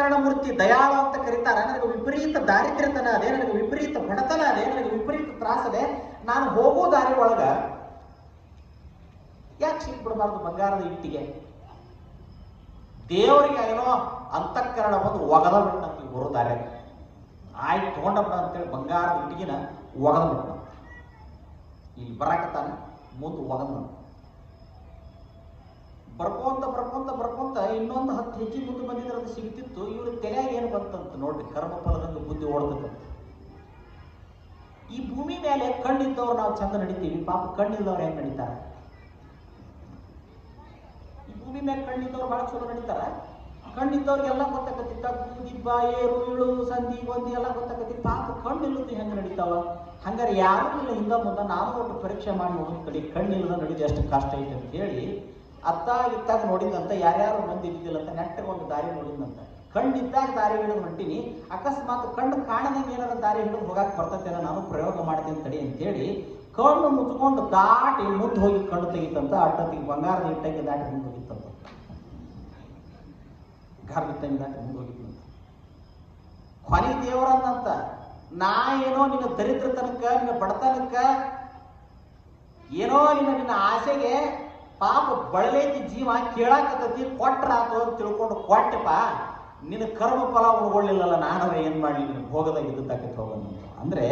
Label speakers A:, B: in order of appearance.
A: ಅಂತಃಕರಣ ಮೂರ್ತಿ ದಯಾಳು ಅಂತ ಕರೀತಾರ. ನನಗೆ ವಿಪರೀತ ದಾರಿದ್ರ್ಯತನ ಅದೇ, ನನಗೆ ವಿಪರೀತ ಬಡತನ ಅದೇ, ನನಗೆ ವಿಪರೀತ ತ್ರಾಸದೆ, ನಾನು ಹೋಗೋ ದಾರಿ ಒಳಗ ಯಾಕೆ ಸಿಕ್ಬಿಡಬಾರ್ದು ಬಂಗಾರದ ಇಟ್ಟಿಗೆ? ದೇವರಿಗೆ ಏನೋ ಅಂತಃಕರಣ ಬಂದು ಒಗದ ಬಿಟ್ಟಂತ ಬರೋ ದಾರಿ ಆಯ್ತು ತಗೊಂಡಪ್ಪ ಅಂತೇಳಿ ಬಂಗಾರದ ಇಟ್ಟಿಗೆನ ಒಗದ ಬಿಟ್ಟ. ಇಲ್ಲಿ ಬರಾಕತ್ತಾನ, ಮುಂದೆ ಒಗದ ಬರ್ಕೊಂತ ಬರ್ಕೊಂತ ಬರ್ಕೊಂತ ಇನ್ನೊಂದು 10 ಹೆಜ್ಜೆ ಮುಂದೆ ಬಂದಿದ್ರೆ ಅದು ಸಿಗ್ತಿತ್ತು. ಇವ್ರ ತಲೆಯಾಗ ಏನು ಬಂತಂತ ನೋಡ್ರಿ, ಕರ್ಮಫಲದಂಗ ಬುದ್ಧಿ ಓಡ್ತಂತ. ಈ ಭೂಮಿ ಮೇಲೆ ಕಣ್ಣಿದ್ದವ್ರು ನಾವು ಚಂದ ನಡಿತೀವಿ, ಪಾಪ ಕಣ್ಣಿದ್ದವ್ರು ಹೆಂಗ್ ನಡೀತಾರ? ಈ ಭೂಮಿ ಮೇಲೆ ಕಣ್ಣಿದ್ದವ್ರು ಬಹಳ ಚಲೋ ನಡೀತಾರ. ಕಣ್ಣಿದ್ದವ್ರಿಗೆಲ್ಲ ಗೊತ್ತಾಗತ್ತಿತ್ತ, ದಿಬ್ಬ ಏರು ಇಳು ಸಂಧಿ ಗೊಂದಿ ಎಲ್ಲ ಗೊತ್ತಾಗತ್ತಿ. ಪಾಪ ಕಣ್ಣಿಲ್ಲದ್ದು ಹೆಂಗೆ ನಡೀತಾವ? ಹಂಗಾರೆ ಯಾರು ಇಲ್ಲ ಹಿಂದ ಮುಂದೆ ನಾನು ಒಟ್ಟು ಪರೀಕ್ಷೆ ಮಾಡಿ ನೋಡೋದು ಕಡೆ ಕಣ್ಣಿಲ್ಲದ ನಡೀದು ಎಷ್ಟು ಕಷ್ಟ ಐತೆ ಅಂತ ಹೇಳಿ ಅತ್ತ ಇತ್ತಾಗ ನೋಡಿದಂತ, ಯಾರ್ಯಾರು ಮಂದಿ ಇದ್ದಿದ್ದಿಲ್ಲ ಅಂತ ನೆಟ್ಟಗೆ ಒಂದು ದಾರಿ ನೋಡಿದಂತ. ಕಣ್ಣಿದ್ದಾಗ ದಾರಿ ಹಿಡಿದು ಹೊಂಟಿನಿ, ಅಕಸ್ಮಾತ್ ಕಣ್ಣು ಕಾಣದಂಗೆ ಏನಾರ ದಾರಿ ಹಿಡಿದು ಹೋಗಾಕ್ ಬರ್ತೈತೇನೋ, ನಾನು ಪ್ರಯೋಗ ಮಾಡ್ತೀನಿ ತಡಿ ಅಂತೇಳಿ ಕಣ್ಣು ಮುಚ್ಕೊಂಡು ದಾಟಿ ಮುಂದೆ ಹೋಗಿ ಕಣ್ಣು ತೆಗಿತಂತ. ಅಡ್ಡತ್ತಿಗೆ ಬಂಗಾರದ ಇಟ್ಟಂಗೆ ದಾಟಿ ಮುಂದೆ ಹೋಗಿತ್ತಂತ, ಗಾರ್ದ ಇಟ್ಟಂಗೆ ದಾಟಿ ಮುಂದೆ ಹೋಗಿತ್ತಂತ. ಕೊನೆ ದೇವರನ್ನಂತ, ನಾ ಏನೋ ನಿನ್ನ ದರಿದ್ರತನಕ್ಕ, ನಿನ್ನ ಬಡತನಕ್ಕ, ಏನೋ ನಿನ್ನ ಆಸೆಗೆ ಪಾಪ ಬಳಲೈತಿ ಜೀವ ಕೇಳಾಕತ್ತೈತಿ, ಕೊಟ್ರಾತು ಅಂತ ತಿಳ್ಕೊಂಡು ಕೊಟ್ಟಪ್ಪ, ನಿನ್ನ ಕರ್ಮ ಫಲ ಉಳ್ಕೊಳ್ಳಿಲ್ಲಲ್ಲ, ನಾನವ್ರೆ ಏನ್ ಮಾಡ್ಲಿ, ನಿನ್ನ ಭೋಗದಾಗ ಇದ್ದಕ್ಕಾಕೈತಿ ಹೋಗೋಣ ಅಂದ್ರೆ